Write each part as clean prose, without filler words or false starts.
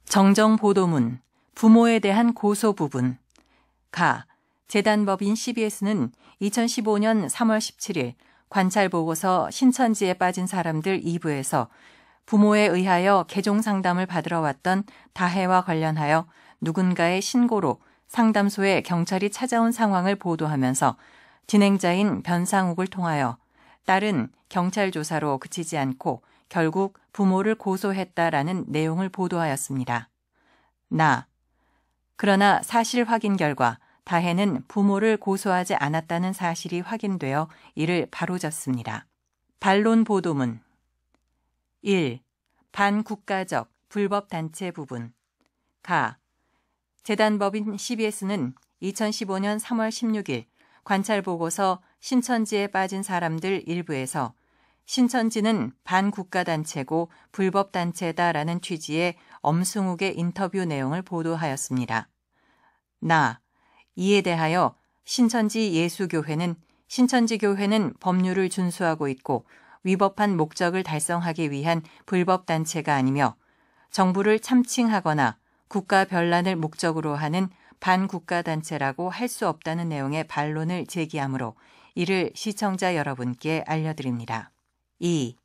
정정 보도문, 부모에 대한 고소 부분. 가, 재단법인 CBS는 2015년 3월 17일 관찰보고서 신천지에 빠진 사람들 2부에서 부모에 의하여 개종 상담을 받으러 왔던 다혜와 관련하여 누군가의 신고로 상담소에 경찰이 찾아온 상황을 보도하면서 진행자인 변상욱을 통하여 딸은 경찰 조사로 그치지 않고 결국 부모를 고소했다라는 내용을 보도하였습니다. 그러나 사실 확인 결과 다혜는 부모를 고소하지 않았다는 사실이 확인되어 이를 바로잡습니다. 반론 보도문 1. 반국가적 불법단체 부분. 가. 재단법인 CBS는 2015년 3월 16일 관찰보고서 신천지에 빠진 사람들 일부에서 신천지는 반국가단체고 불법단체다라는 취지의 엄승욱의 인터뷰 내용을 보도하였습니다. 이에 대하여 신천지교회는 법률을 준수하고 있고 위법한 목적을 달성하기 위한 불법단체가 아니며 정부를 참칭하거나 국가 변란을 목적으로 하는 반국가단체라고 할 수 없다는 내용의 반론을 제기하므로 이를 시청자 여러분께 알려드립니다. 2.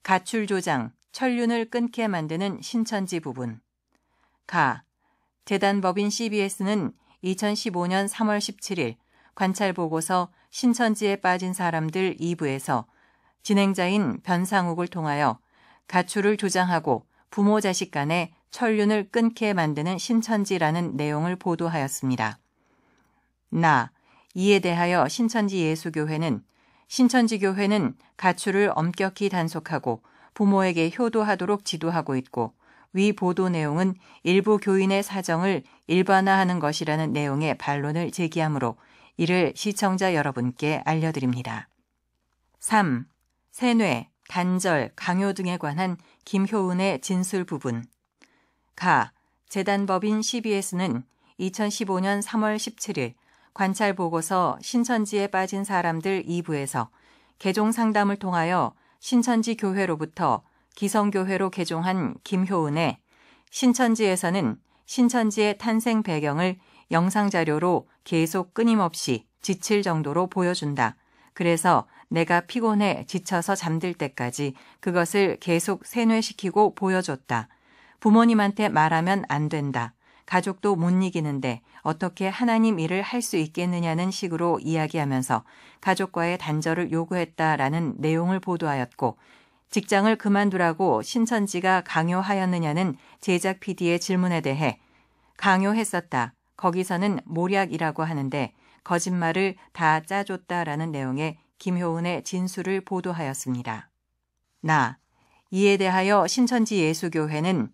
가출 조장, 천륜을 끊게 만드는 신천지 부분. 가. 재단법인 CBS는 2015년 3월 17일 관찰보고서 신천지에 빠진 사람들 2부에서 진행자인 변상욱을 통하여 가출을 조장하고 부모 자식 간의 천륜을 끊게 만드는 신천지라는 내용을 보도하였습니다. 이에 대하여 신천지교회는 가출을 엄격히 단속하고 부모에게 효도하도록 지도하고 있고 위 보도 내용은 일부 교인의 사정을 일반화하는 것이라는 내용의 반론을 제기하므로 이를 시청자 여러분께 알려드립니다. 3. 세뇌, 단절, 강요 등에 관한 김효은의 진술 부분. 가. 재단법인 CBS는 2015년 3월 17일 관찰보고서 신천지에 빠진 사람들 2부에서 개종 상담을 통하여 신천지 교회로부터 기성교회로 개종한 김효은의 신천지에서는 신천지의 탄생 배경을 영상자료로 계속 끊임없이 지칠 정도로 보여준다. 그래서 내가 피곤해 지쳐서 잠들 때까지 그것을 계속 세뇌시키고 보여줬다. 부모님한테 말하면 안 된다. 가족도 못 이기는데 어떻게 하나님 일을 할 수 있겠느냐는 식으로 이야기하면서 가족과의 단절을 요구했다라는 내용을 보도하였고 직장을 그만두라고 신천지가 강요하였느냐는 제작 PD의 질문에 대해 강요했었다. 거기서는 모략이라고 하는데 거짓말을 다 짜줬다라는 내용의 김효은의 진술을 보도하였습니다. 이에 대하여 신천지예수교회는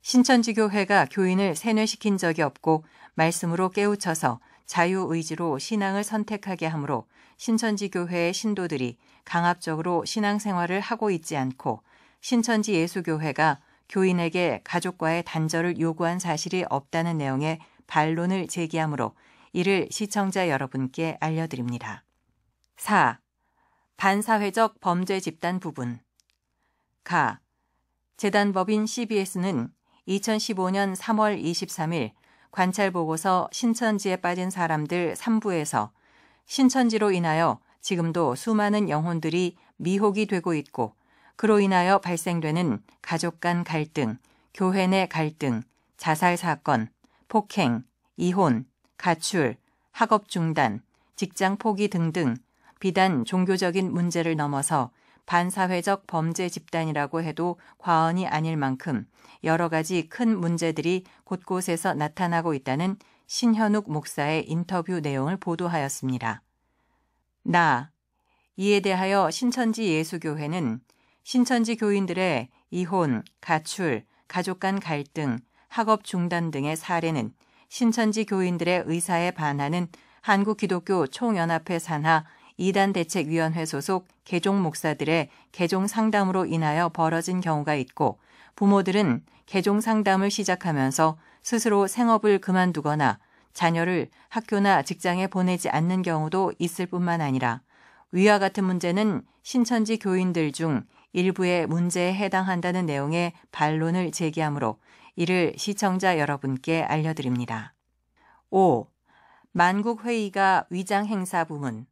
신천지교회가 교인을 세뇌시킨 적이 없고 말씀으로 깨우쳐서 자유의지로 신앙을 선택하게 하므로 신천지교회의 신도들이 강압적으로 신앙생활을 하고 있지 않고 신천지예수교회가 교인에게 가족과의 단절을 요구한 사실이 없다는 내용의 반론을 제기하므로 이를 시청자 여러분께 알려드립니다. 4. 반사회적 범죄 집단 부분. 가. 재단법인 CBS는 2015년 3월 23일 관찰보고서 신천지에 빠진 사람들 3부에서 신천지로 인하여 지금도 수많은 영혼들이 미혹이 되고 있고 그로 인하여 발생되는 가족 간 갈등, 교회 내 갈등, 자살 사건, 폭행, 이혼, 가출, 학업 중단, 직장 포기 등등 비단 종교적인 문제를 넘어서 반사회적 범죄 집단이라고 해도 과언이 아닐 만큼 여러 가지 큰 문제들이 곳곳에서 나타나고 있다는 신현욱 목사의 인터뷰 내용을 보도하였습니다. 이에 대하여 신천지예수교회는 신천지 교인들의 이혼, 가출, 가족 간 갈등, 학업 중단 등의 사례는 신천지 교인들의 의사에 반하는 한국기독교 총연합회 산하 이단대책위원회 소속 개종 목사들의 개종 상담으로 인하여 벌어진 경우가 있고 부모들은 개종 상담을 시작하면서 스스로 생업을 그만두거나 자녀를 학교나 직장에 보내지 않는 경우도 있을 뿐만 아니라 위와 같은 문제는 신천지 교인들 중 일부의 문제에 해당한다는 내용의 반론을 제기하므로 이를 시청자 여러분께 알려드립니다. 5. 만국회의가 위장행사 부문.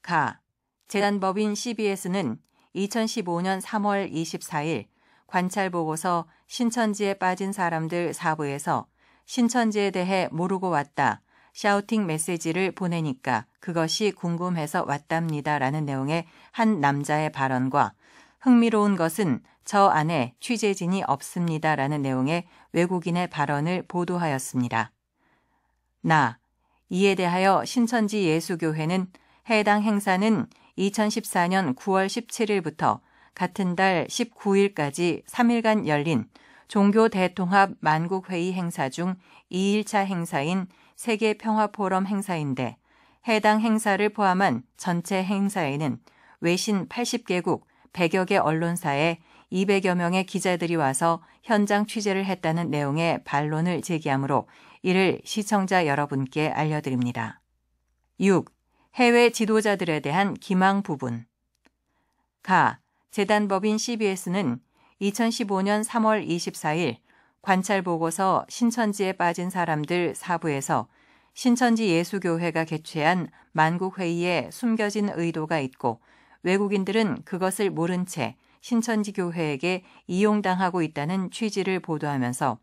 가. 재단법인 CBS는 2015년 3월 24일 관찰보고서 신천지에 빠진 사람들 4부에서 신천지에 대해 모르고 왔다. 샤우팅 메시지를 보내니까 그것이 궁금해서 왔답니다. 라는 내용의 한 남자의 발언과 흥미로운 것은 저 안에 취재진이 없습니다. 라는 내용의 외국인의 발언을 보도하였습니다. 이에 대하여 신천지 예수교회는 해당 행사는 2014년 9월 17일부터 같은 달 19일까지 3일간 열린 종교대통합 만국회의 행사 중 2일차 행사인 세계평화포럼 행사인데 해당 행사를 포함한 전체 행사에는 외신 80개국 100여 개 언론사에 200여 명의 기자들이 와서 현장 취재를 했다는 내용의 반론을 제기하므로 이를 시청자 여러분께 알려드립니다. 6. 해외 지도자들에 대한 기망 부분. 가. 재단법인 CBS는 2015년 3월 24일 관찰보고서 신천지에 빠진 사람들 4부에서 신천지 예수교회가 개최한 만국회의에 숨겨진 의도가 있고 외국인들은 그것을 모른 채 신천지 교회에게 이용당하고 있다는 취지를 보도하면서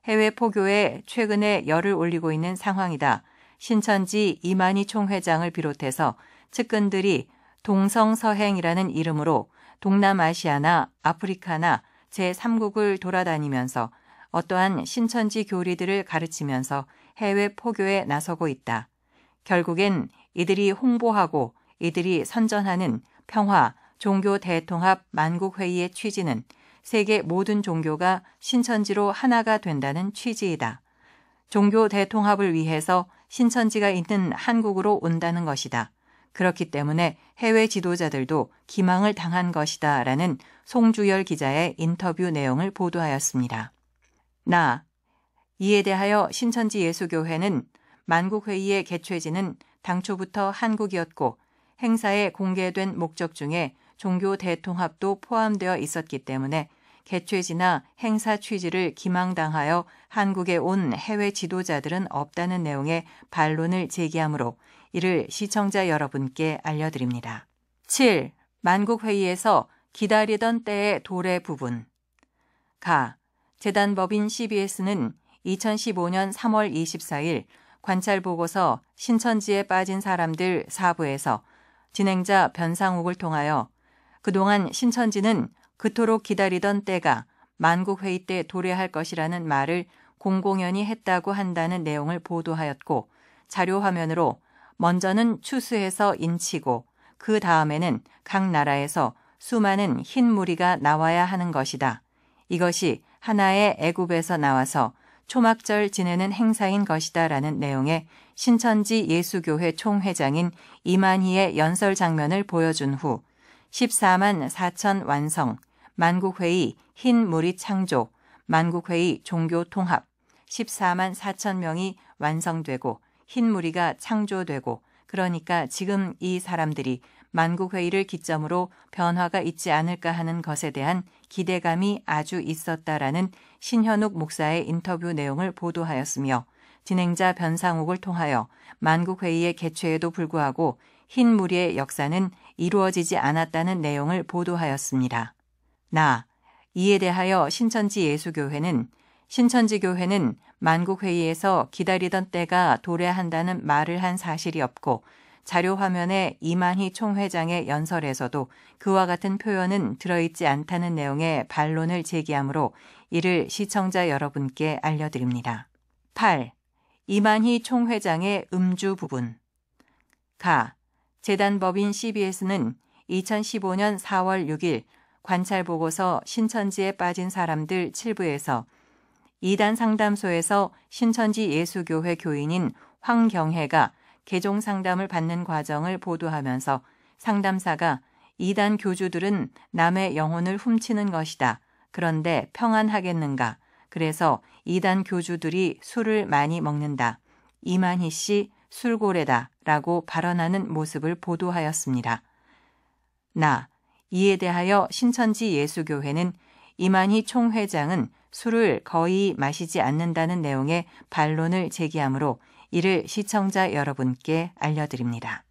해외 포교에 최근에 열을 올리고 있는 상황이다. 신천지 이만희 총회장을 비롯해서 측근들이 동성서행이라는 이름으로 동남아시아나 아프리카나 제3국을 돌아다니면서 어떠한 신천지 교리들을 가르치면서 해외 포교에 나서고 있다. 결국엔 이들이 홍보하고 이들이 선전하는 평화, 종교 대통합 만국회의의 취지는 세계 모든 종교가 신천지로 하나가 된다는 취지이다. 종교 대통합을 위해서 신천지가 있는 한국으로 온다는 것이다. 그렇기 때문에 해외 지도자들도 기망을 당한 것이다. 라는 송주열 기자의 인터뷰 내용을 보도하였습니다. 이에 대하여 신천지 예수교회는 만국회의의 개최지는 당초부터 한국이었고 행사에 공개된 목적 중에 종교 대통합도 포함되어 있었기 때문에 개최지나 행사 취지를 기망당하여 한국에 온 해외 지도자들은 없다는 내용의 반론을 제기하므로 이를 시청자 여러분께 알려드립니다. 7. 만국회의에서 기다리던 때의 도래 부분. 가. 재단법인 CBS는 2015년 3월 24일 관찰보고서 신천지에 빠진 사람들 4부에서 진행자 변상욱을 통하여 그동안 신천지는 그토록 기다리던 때가 만국회의 때 도래할 것이라는 말을 공공연히 했다고 한다는 내용을 보도하였고 자료 화면으로 먼저는 추수해서 인치고 그 다음에는 각 나라에서 수많은 흰 무리가 나와야 하는 것이다. 이것이 하나의 애굽에서 나와서 초막절 지내는 행사인 것이다 라는 내용의 신천지 예수교회 총회장인 이만희의 연설 장면을 보여준 후 14만 4천 완성, 만국회의 흰 무리 창조, 만국회의 종교 통합, 14만 4천 명이 완성되고 흰 무리가 창조되고 그러니까 지금 이 사람들이 만국회의를 기점으로 변화가 있지 않을까 하는 것에 대한 기대감이 아주 있었다라는 신현욱 목사의 인터뷰 내용을 보도하였으며 진행자 변상욱을 통하여 만국회의의 개최에도 불구하고 흰 무리의 역사는 이루어지지 않았다는 내용을 보도하였습니다. 이에 대하여 신천지 예수교회는 신천지교회는 만국회의에서 기다리던 때가 도래한다는 말을 한 사실이 없고 자료 화면에 이만희 총회장의 연설에서도 그와 같은 표현은 들어있지 않다는 내용의 반론을 제기하므로 이를 시청자 여러분께 알려드립니다. 8. 이만희 총회장의 음주 부분. 가. 재단법인 CBS는 2015년 4월 6일 관찰보고서 신천지에 빠진 사람들 7부에서 이단 상담소에서 신천지 예수교회 교인인 황경혜가 개종 상담을 받는 과정을 보도하면서 상담사가 이단 교주들은 남의 영혼을 훔치는 것이다. 그런데 평안하겠는가? 그래서 이단 교주들이 술을 많이 먹는다. 이만희 씨 술고래다. 라고 발언하는 모습을 보도하였습니다. 이에 대하여 신천지 예수교회는 이만희 총회장은 술을 거의 마시지 않는다는 내용의 반론을 제기하므로 이를 시청자 여러분께 알려드립니다.